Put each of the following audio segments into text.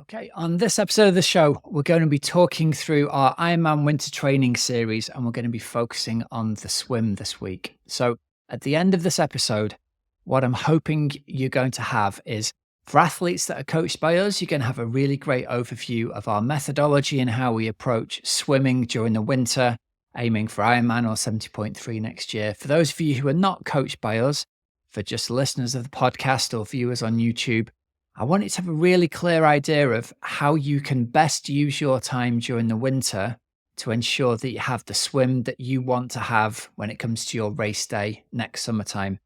Okay, on this episode of the show, we're going to be talking through our Ironman winter training series and we're going to be focusing on the swim this week. So, at the end of this episode, what I'm hoping you're going to have is for athletes that are coached by us, you're going to have a really great overview of our methodology and how we approach swimming during the winter, aiming for Ironman or 70.3 next year. For those of you who are not coached by us, for just listeners of the podcast or viewers on YouTube, I want you to have a really clear idea of how you can best use your time during the winter to ensure that you have the swim that you want to have when it comes to your race day next summertime.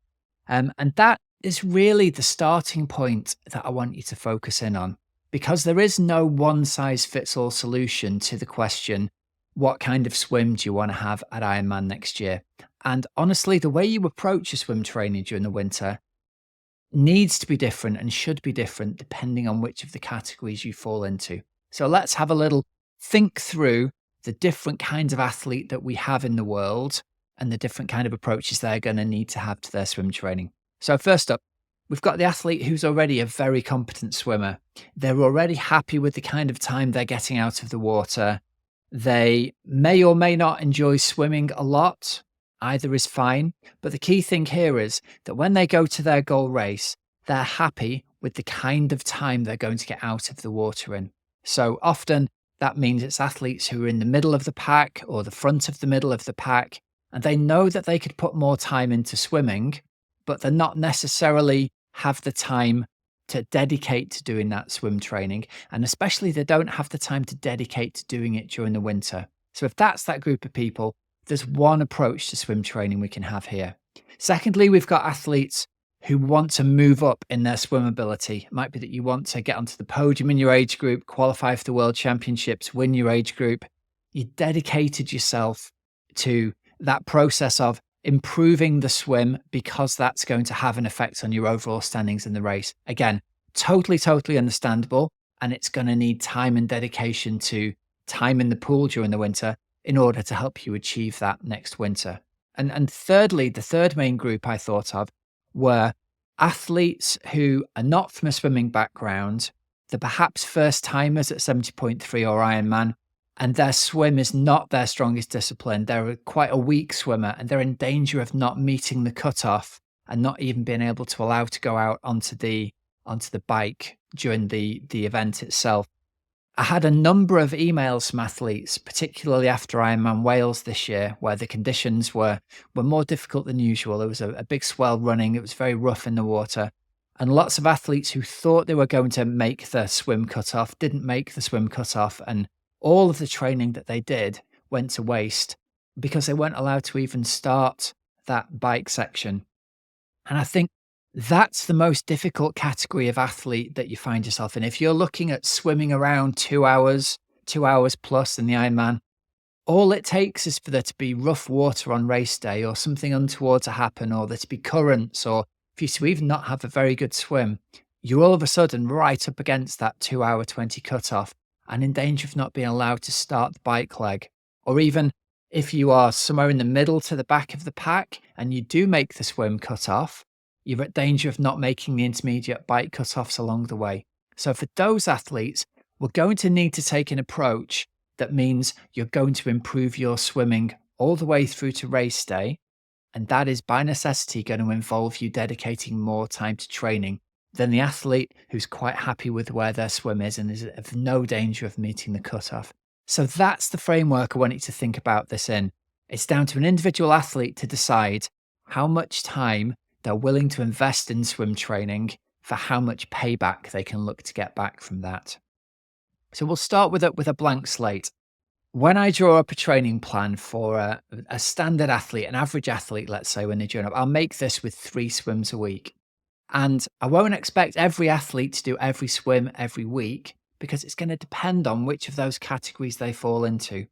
And that is really the starting point that I want you to focus in on, because there is no one size fits all solution to the question, what kind of swim do you want to have at Ironman next year? And honestly, the way you approach your swim training during the winter needs to be different and should be different depending on which of the categories you fall into. So let's have a little think through the different kinds of athlete that we have in the world and the different kind of approaches they're going to need to have to their swim training. So first up, we've got the athlete who's already a very competent swimmer. They're already happy with the kind of time they're getting out of the water. They may or may not enjoy swimming a lot. Either is fine. But the key thing here is that when they go to their goal race, they're happy with the kind of time they're going to get out of the water in. So often that means it's athletes who are in the middle of the pack or the front of the middle of the pack, and they know that they could put more time into swimming, but they're not necessarily have the time to dedicate to doing that swim training. And especially they don't have the time to dedicate to doing it during the winter. So if that's that group of people, there's one approach to swim training we can have here. Secondly, we've got athletes who want to move up in their swim ability. It might be that you want to get onto the podium in your age group, qualify for the World Championships, win your age group. You dedicated yourself to that process of improving the swim because that's going to have an effect on your overall standings in the race. Again, totally understandable. And it's going to need time and dedication to time in the pool during the winter in order to help you achieve that next winter. And thirdly, the third main group I thought of were athletes who are not from a swimming background. They're perhaps first timers at 70.3 or Ironman, and their swim is not their strongest discipline. They're quite a weak swimmer and they're in danger of not meeting the cutoff and not even being able to allow to go out onto the bike during the event itself. I had a number of emails from athletes, particularly after Ironman Wales this year, where the conditions were more difficult than usual. There was a big swell running. It was very rough in the water. And lots of athletes who thought they were going to make the swim cutoff didn't make the swim cutoff. And all of the training that they did went to waste because they weren't allowed to even start that bike section. And I think that's the most difficult category of athlete that you find yourself in. If you're looking at swimming around 2 hours plus in the Ironman, all it takes is for there to be rough water on race day or something untoward to happen, or there to be currents, or for you to even not have a very good swim. You're all of a sudden right up against that 2 hour 20 cutoff and in danger of not being allowed to start the bike leg. Or even if you are somewhere in the middle to the back of the pack and you do make the swim cutoff, you're at danger of not making the intermediate bike cutoffs along the way. So for those athletes, we're going to need to take an approach that means you're going to improve your swimming all the way through to race day. And that is by necessity going to involve you dedicating more time to training than the athlete who's quite happy with where their swim is and is of no danger of meeting the cutoff. So that's the framework I want you to think about this in. It's down to an individual athlete to decide how much time they're willing to invest in swim training for how much payback they can look to get back from that. So we'll start with a blank slate. When I draw up a training plan for a standard athlete, an average athlete, let's say, when they join up, I'll make this with 3 swims a week. And I won't expect every athlete to do every swim every week because it's going to depend on which of those categories they fall into.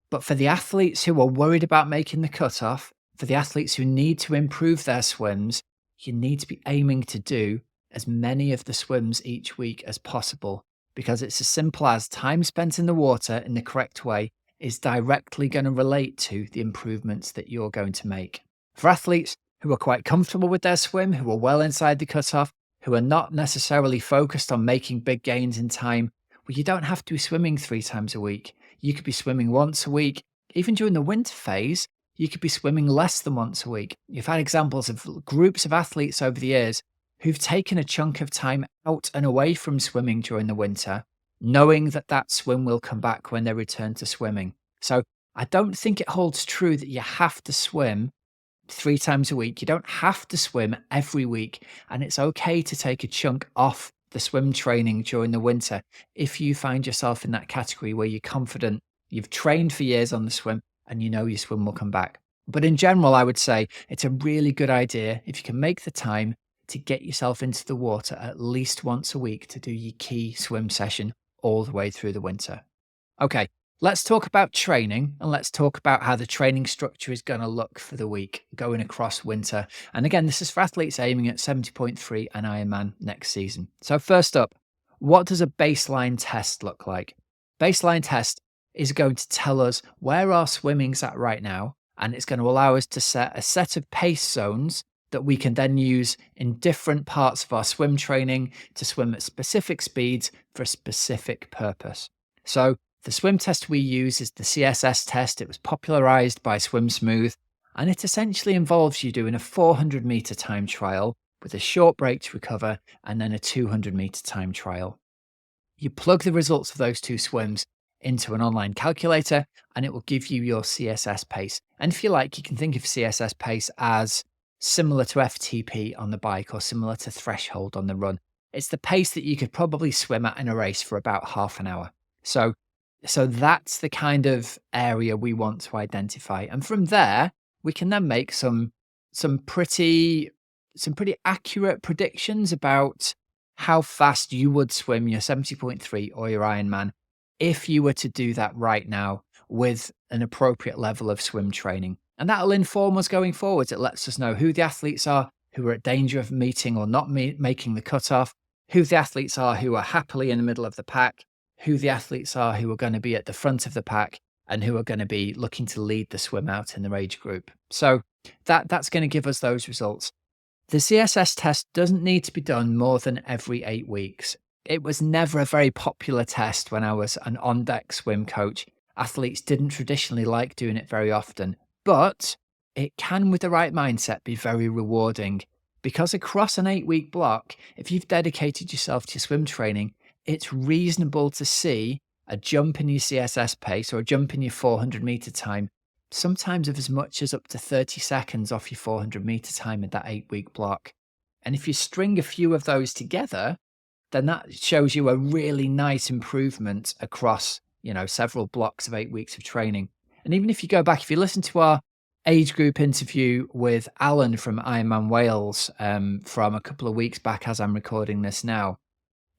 But for the athletes who are worried about making the cutoff, for the athletes who need to improve their swims, you need to be aiming to do as many of the swims each week as possible, because it's as simple as time spent in the water in the correct way is directly going to relate to the improvements that you're going to make. For athletes who are quite comfortable with their swim, who are well inside the cutoff, who are not necessarily focused on making big gains in time, Well, you don't have to be swimming 3 times a week. You could be swimming once a week. Even during the winter phase, you could be swimming less than once a week. You've had examples of groups of athletes over the years who've taken a chunk of time out and away from swimming during the winter, knowing that that swim will come back when they return to swimming. So I don't think it holds true that you have to swim 3 times a week. You don't have to swim every week. And it's okay to take a chunk off the swim training during the winter if you find yourself in that category where you're confident, you've trained for years on the swim, and you know your swim will come back. But in general, I would say it's a really good idea if you can make the time to get yourself into the water at least once a week to do your key swim session all the way through the winter. Okay, let's talk about training, and let's talk about how the training structure is going to look for the week going across winter. And again, this is for athletes aiming at 70.3 and Ironman next season. So first up, what does a baseline test look like? Baseline test is going to tell us where our swimming's at right now, and it's going to allow us to set a set of pace zones that we can then use in different parts of our swim training to swim at specific speeds for a specific purpose. So the swim test we use is the CSS test. It was popularized by Swim Smooth, and it essentially involves you doing a 400-meter time trial with a short break to recover and then a 200-meter time trial. You plug the results of those two swims into an online calculator and it will give you your CSS pace. And if you like, you can think of CSS pace as similar to FTP on the bike or similar to threshold on the run. It's the pace that you could probably swim at in a race for about half an hour. So that's the kind of area we want to identify. And from there, we can then make some pretty accurate predictions about how fast you would swim your 70.3 or your Ironman if you were to do that right now with an appropriate level of swim training. And that'll inform us going forwards. It lets us know who the athletes are who are at danger of meeting or not making the cutoff, who the athletes are who are happily in the middle of the pack, who the athletes are who are going to be at the front of the pack, and who are going to be looking to lead the swim out in their age group. So that's going to give us those results. The CSS test doesn't need to be done more than every 8 weeks. It was never a very popular test when I was an on-deck swim coach. Athletes didn't traditionally like doing it very often, but it can, with the right mindset, be very rewarding because across an 8-week block, if you've dedicated yourself to your swim training, it's reasonable to see a jump in your CSS pace or a jump in your 400-meter time, sometimes of as much as up to 30 seconds off your 400-meter time in that 8-week block. And if you string a few of those together, then that shows you a really nice improvement across, several blocks of 8 weeks of training. And even if you go back, if you listen to our age group interview with Alan from Ironman Wales from a couple of weeks back as I'm recording this now,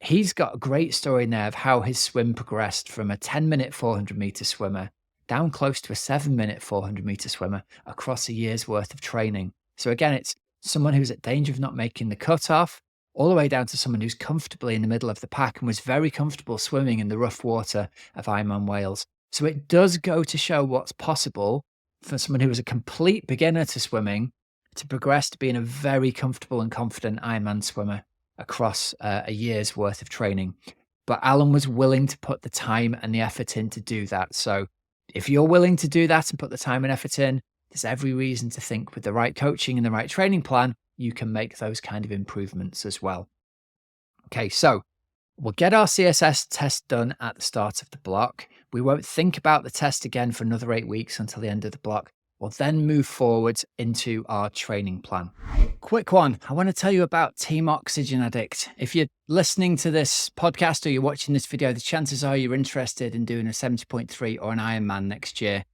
he's got a great story in there of how his swim progressed from a 10-minute 400-meter swimmer down close to a 7-minute 400-meter swimmer across a year's worth of training. So again, it's someone who's at danger of not making the cutoff, all the way down to someone who's comfortably in the middle of the pack and was very comfortable swimming in the rough water of Ironman Wales. So it does go to show what's possible for someone who was a complete beginner to swimming to progress to being a very comfortable and confident Ironman swimmer across a year's worth of training. But Alan was willing to put the time and the effort in to do that. So if you're willing to do that and put the time and effort in, there's every reason to think with the right coaching and the right training plan, you can make those kind of improvements as well. Okay, so we'll get our CSS test done at the start of the block. We won't think about the test again for another 8 weeks until the end of the block. We'll then move forward into our training plan. Quick one, I want to tell you about Team Oxygenaddict. If you're listening to this podcast or you're watching this video, the chances are you're interested in doing a 70.3 or an Ironman next year.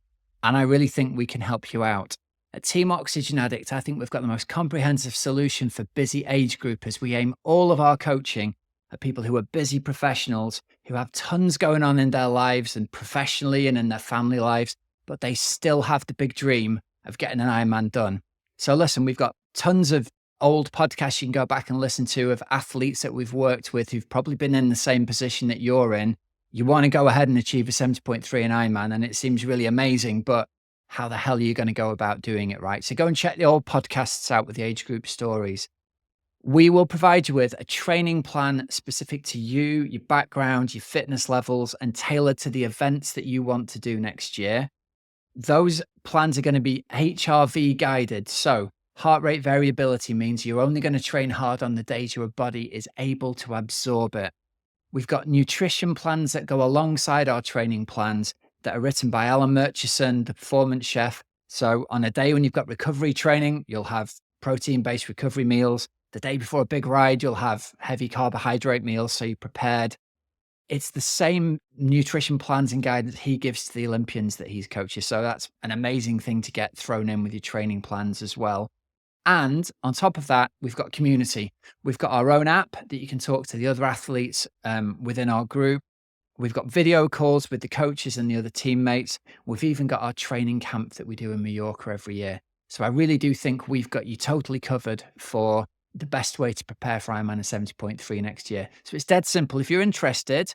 And I really think we can help you out. At Team Oxygenaddict, I think we've got the most comprehensive solution for busy age groupers. We aim all of our coaching at people who are busy professionals, who have tons going on in their lives and professionally and in their family lives, but they still have the big dream of getting an Ironman done. So listen, we've got tons of old podcasts you can go back and listen to of athletes that we've worked with who've probably been in the same position that you're in. You want to go ahead and achieve a 70.3 in Ironman, and it seems really amazing, but how the hell are you going to go about doing it right? So go and check the old podcasts out with the age group stories. We will provide you with a training plan specific to you, your background, your fitness levels, and tailored to the events that you want to do next year. Those plans are going to be HRV guided. So, heart rate variability means you're only going to train hard on the days your body is able to absorb it. We've got nutrition plans that go alongside our training plans that are written by Alan Murchison, the performance chef. So, on a day when you've got recovery training, you'll have protein based recovery meals. The day before a big ride, you'll have heavy carbohydrate meals. So, you're prepared. It's the same nutrition plans and guidance he gives to the Olympians that he's coaches. So, that's an amazing thing to get thrown in with your training plans as well. And on top of that, we've got community. We've got our own app that you can talk to the other athletes within our group. We've got video calls with the coaches and the other teammates. We've even got our training camp that we do in Mallorca every year. So I really do think we've got you totally covered for the best way to prepare for Ironman and 70.3 next year. So it's dead simple. If you're interested,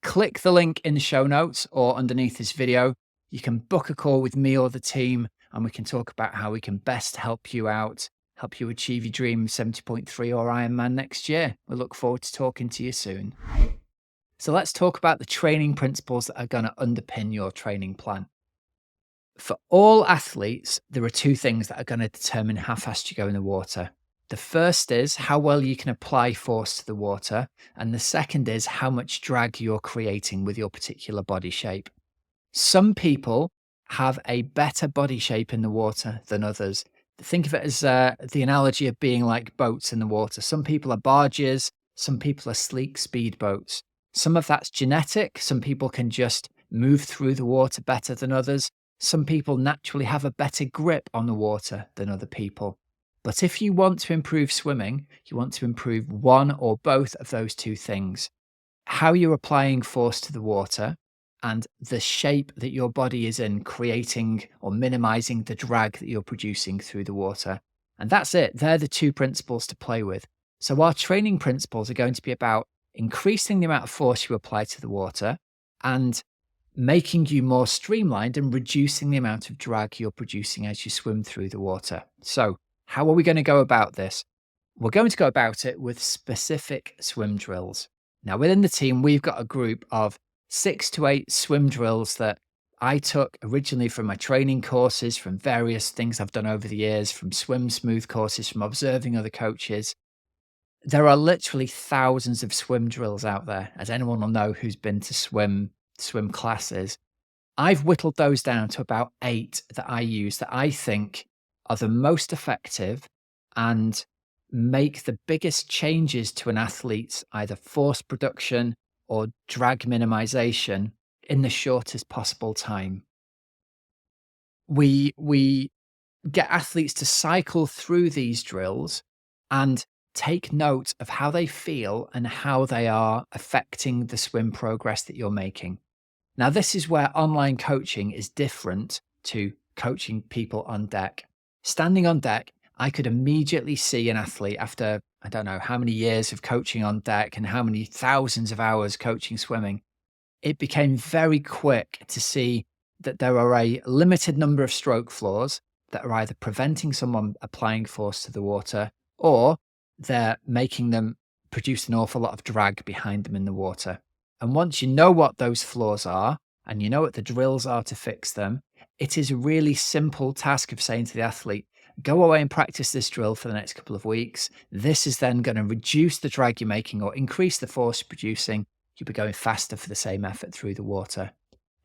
click the link in the show notes or underneath this video. You can book a call with me or the team, and we can talk about how we can best help you out, help you achieve your dream 70.3 or Ironman next year. We look forward to talking to you soon. So let's talk about the training principles that are going to underpin your training plan. For all athletes, there are two things that are going to determine how fast you go in the water. The first is how well you can apply force to the water, and the second is how much drag you're creating with your particular body shape. Some people have a better body shape in the water than others. Think of it as the analogy of being like boats in the water. Some people are barges, some people are sleek speedboats. Some of that's genetic. Some people can just move through the water better than others. Some people naturally have a better grip on the water than other people. But if you want to improve swimming, you want to improve one or both of those two things. How you're applying force to the water and the shape that your body is in, creating or minimizing the drag that you're producing through the water. And that's it. They're the two principles to play with. So our training principles are going to be about increasing the amount of force you apply to the water and making you more streamlined and reducing the amount of drag you're producing as you swim through the water. So how are we going to go about this? We're going to go about it with specific swim drills. Now, within the team, we've got a group of 6 to 8 swim drills that I took originally from my training courses, from various things I've done over the years, from swim smooth courses, from observing other coaches. There are literally thousands of swim drills out there, as anyone will know who's been to swim classes. I've whittled those down to about 8 that I use that I think are the most effective and make the biggest changes to an athlete's either force production or drag minimization in the shortest possible time. We get athletes to cycle through these drills and take note of how they feel and how they are affecting the swim progress that you're making. Now, this is where online coaching is different to coaching people on deck. Standing on deck, I could immediately see an athlete after, I don't know how many years of coaching on deck and how many thousands of hours coaching swimming. It became very quick to see that there are a limited number of stroke flaws that are either preventing someone applying force to the water or they're making them produce an awful lot of drag behind them in the water. And once you know what those flaws are and you know what the drills are to fix them, it is a really simple task of saying to the athlete, go away and practice this drill for the next couple of weeks. This is then going to reduce the drag you're making or increase the force you're producing. You'll be going faster for the same effort through the water.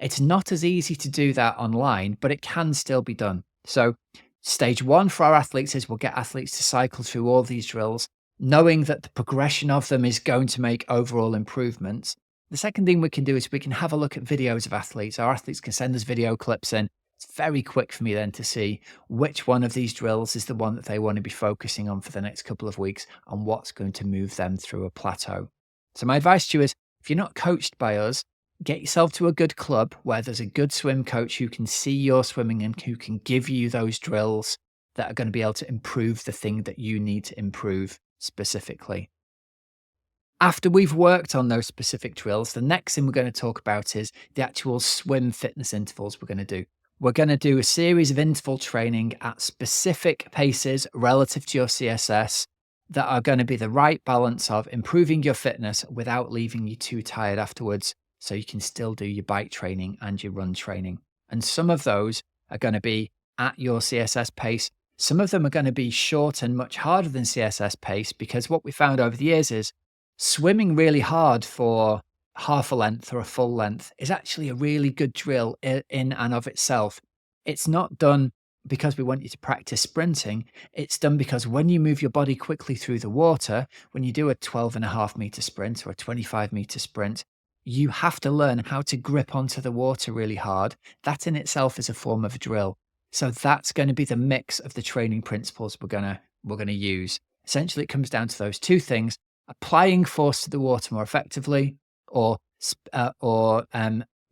It's not as easy to do that online, but it can still be done. So stage 1 for our athletes is we'll get athletes to cycle through all these drills, knowing that the progression of them is going to make overall improvements. The second thing we can do is we can have a look at videos of athletes. Our athletes can send us video clips in. It's very quick for me then to see which one of these drills is the one that they want to be focusing on for the next couple of weeks and what's going to move them through a plateau. So my advice to you is, if you're not coached by us, get yourself to a good club where there's a good swim coach who can see your swimming and who can give you those drills that are going to be able to improve the thing that you need to improve specifically. After we've worked on those specific drills, the next thing we're going to talk about is the actual swim fitness intervals we're going to do. We're going to do a series of interval training at specific paces relative to your CSS, that are going to be the right balance of improving your fitness without leaving you too tired afterwards, so you can still do your bike training and your run training. And some of those are going to be at your CSS pace. Some of them are going to be short and much harder than CSS pace, because what we found over the years is swimming really hard for half a length or a full length is actually a really good drill in and of itself. It's not done because we want you to practice sprinting. It's done because when you move your body quickly through the water, when you do a 12.5 meter sprint or a 25 meter sprint, you have to learn how to grip onto the water really hard. That in itself is a form of a drill. So that's going to be the mix of the training principles we're going to use. Essentially, it comes down to those two things: applying force to the water more effectively, or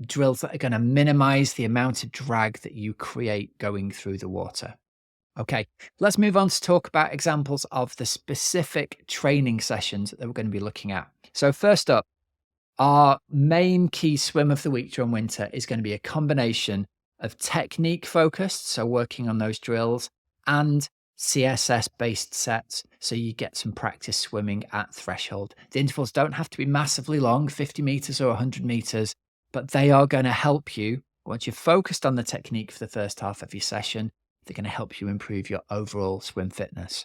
drills that are going to minimize the amount of drag that you create going through the water. Okay, let's move on to talk about examples of the specific training sessions that we're going to be looking at. So first up, our main key swim of the week during winter is going to be a combination of technique focused, so working on those drills, and CSS based sets, so you get some practice swimming at threshold. The intervals don't have to be massively long, 50 meters or 100 meters, but they are going to help you. Once you've focused on the technique for the first half of your session, they're going to help you improve your overall swim fitness.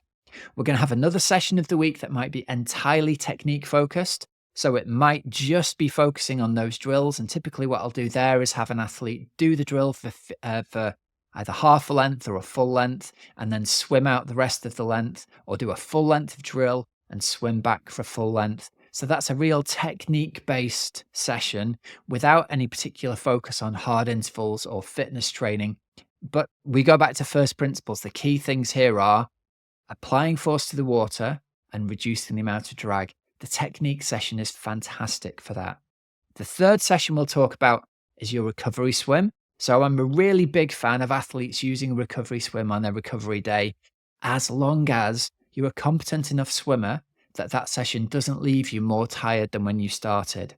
We're going to have another session of the week that might be entirely technique focused. So it might just be focusing on those drills. And typically what I'll do there is have an athlete do the drill for either half a length or a full length, and then swim out the rest of the length, or do a full length of drill and swim back for full length. So that's a real technique-based session without any particular focus on hard intervals or fitness training. But we go back to first principles. The key things here are applying force to the water and reducing the amount of drag. The technique session is fantastic for that. The third session we'll talk about is your recovery swim. So I'm a really big fan of athletes using a recovery swim on their recovery day, as long as you're a competent enough swimmer that that session doesn't leave you more tired than when you started.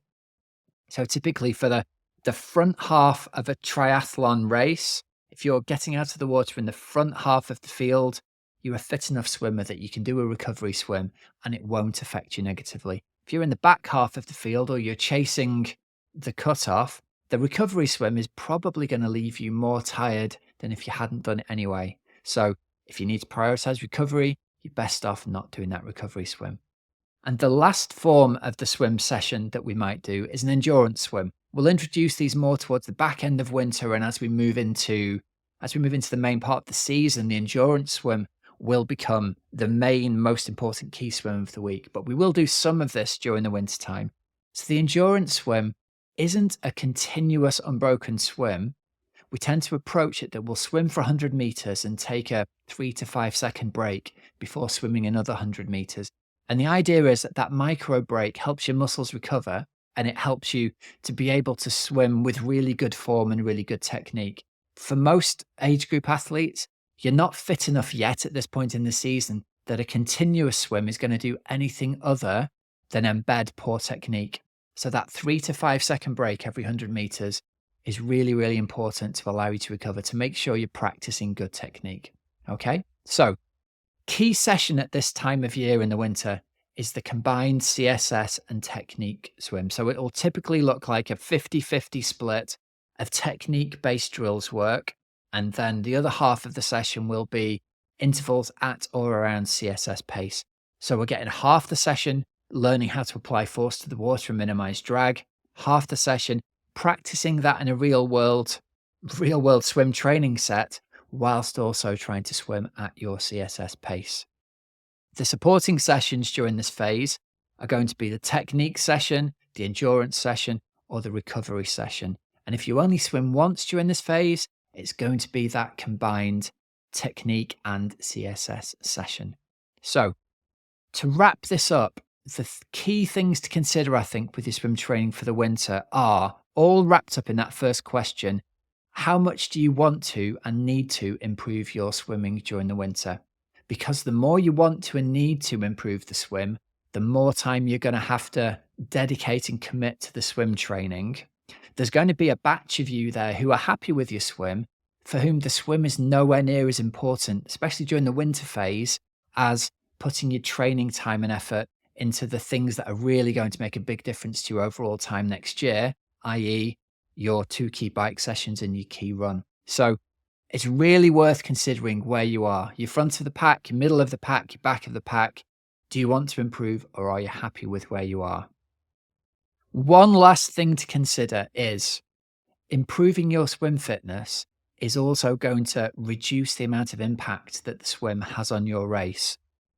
So typically for the front half of a triathlon race, if you're getting out of the water in the front half of the field, you're a fit enough swimmer that you can do a recovery swim and it won't affect you negatively. If you're in the back half of the field or you're chasing the cutoff, the recovery swim is probably going to leave you more tired than if you hadn't done it anyway. So if you need to prioritize recovery, you're best off not doing that recovery swim. And the last form of the swim session that we might do is an endurance swim. We'll introduce these more towards the back end of winter, and as we move into the main part of the season, the endurance swim will become the main, most important key swim of the week. But we will do some of this during the winter time. So the endurance swim isn't a continuous unbroken swim. We tend to approach it that we'll swim for 100 meters and take a 3 to 5 second break before swimming another 100 meters. And the idea is that that micro break helps your muscles recover, and it helps you to be able to swim with really good form and really good technique. For most age group athletes, you're not fit enough yet at this point in the season that a continuous swim is going to do anything other than embed poor technique. So that 3 to 5 second break every 100 meters is really, really important to allow you to recover, to make sure you're practicing good technique. Okay, so key session at this time of year in the winter is the combined CSS and technique swim. So it will typically look like a 50-50 split of technique-based drills work, and then the other half of the session will be intervals at or around CSS pace. So we're getting half the session learning how to apply force to the water and minimize drag, half the session practicing that in a real world swim training set, whilst also trying to swim at your CSS pace. The supporting sessions during this phase are going to be the technique session, the endurance session, or the recovery session. And if you only swim once during this phase, it's going to be that combined technique and CSS session. So to wrap this up, the key things to consider, I think, with your swim training for the winter are all wrapped up in that first question: how much do you want to and need to improve your swimming during the winter? Because the more you want to and need to improve the swim, the more time you're going to have to dedicate and commit to the swim training. There's going to be a batch of you there who are happy with your swim, for whom the swim is nowhere near as important, especially during the winter phase, as putting your training time and effort into the things that are really going to make a big difference to your overall time next year, i.e., your 2 key bike sessions and your key run. So it's really worth considering where you are. You're front of the pack, you're middle of the pack, you're back of the pack. Do you want to improve, or are you happy with where you are? One last thing to consider is improving your swim fitness is also going to reduce the amount of impact that the swim has on your race.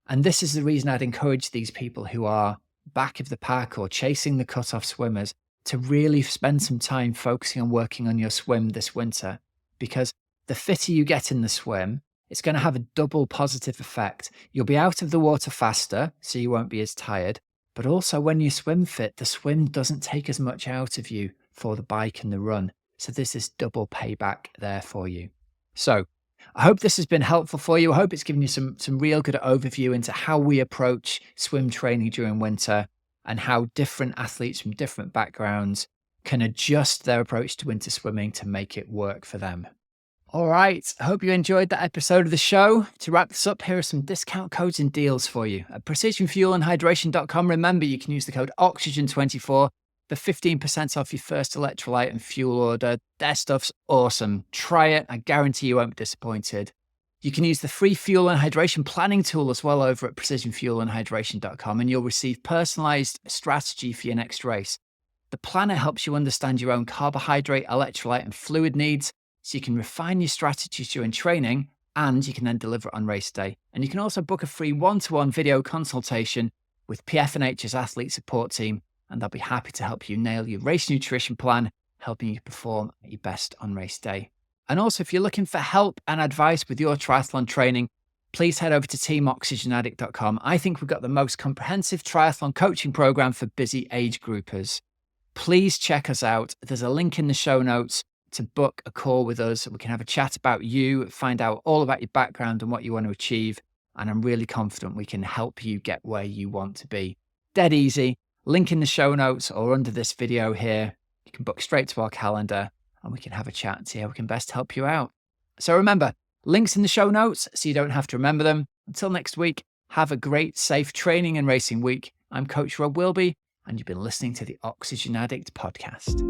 And this is the reason I'd encourage these people who are back of the pack or chasing the cutoff swimmers to really spend some time focusing on working on your swim this winter, because the fitter you get in the swim, it's going to have a double positive effect. You'll be out of the water faster, so you won't be as tired. But also when you swim fit, the swim doesn't take as much out of you for the bike and the run. So there's this double payback there for you. So I hope this has been helpful for you. I hope it's given you some real good overview into how we approach swim training during winter and how different athletes from different backgrounds can adjust their approach to winter swimming to make it work for them. All right, I hope you enjoyed that episode of the show. To wrap this up, here are some discount codes and deals for you. At precisionfuelandhydration.com, remember you can use the code OXYGEN24 for 15% off your first electrolyte and fuel order. Their stuff's awesome. Try it. I guarantee you won't be disappointed. You can use the free fuel and hydration planning tool as well over at precisionfuelandhydration.com, and you'll receive personalized strategy for your next race. The planner helps you understand your own carbohydrate, electrolyte, and fluid needs, so you can refine your strategies during training, and you can then deliver it on race day. And you can also book a free one-to-one video consultation with PFNH's athlete support team, and they'll be happy to help you nail your race nutrition plan, helping you perform at your best on race day. And also, if you're looking for help and advice with your triathlon training, please head over to teamoxygenaddict.com. I think we've got the most comprehensive triathlon coaching program for busy age groupers. Please check us out. There's a link in the show notes to book a call with us. We can have a chat about you, find out all about your background and what you want to achieve. And I'm really confident we can help you get where you want to be. Dead easy. Link in the show notes or under this video here. You can book straight to our calendar and we can have a chat and see how we can best help you out. So remember, links in the show notes so you don't have to remember them. Until next week, have a great, safe training and racing week. I'm Coach Rob Wilby, and you've been listening to the Oxygen Addict podcast.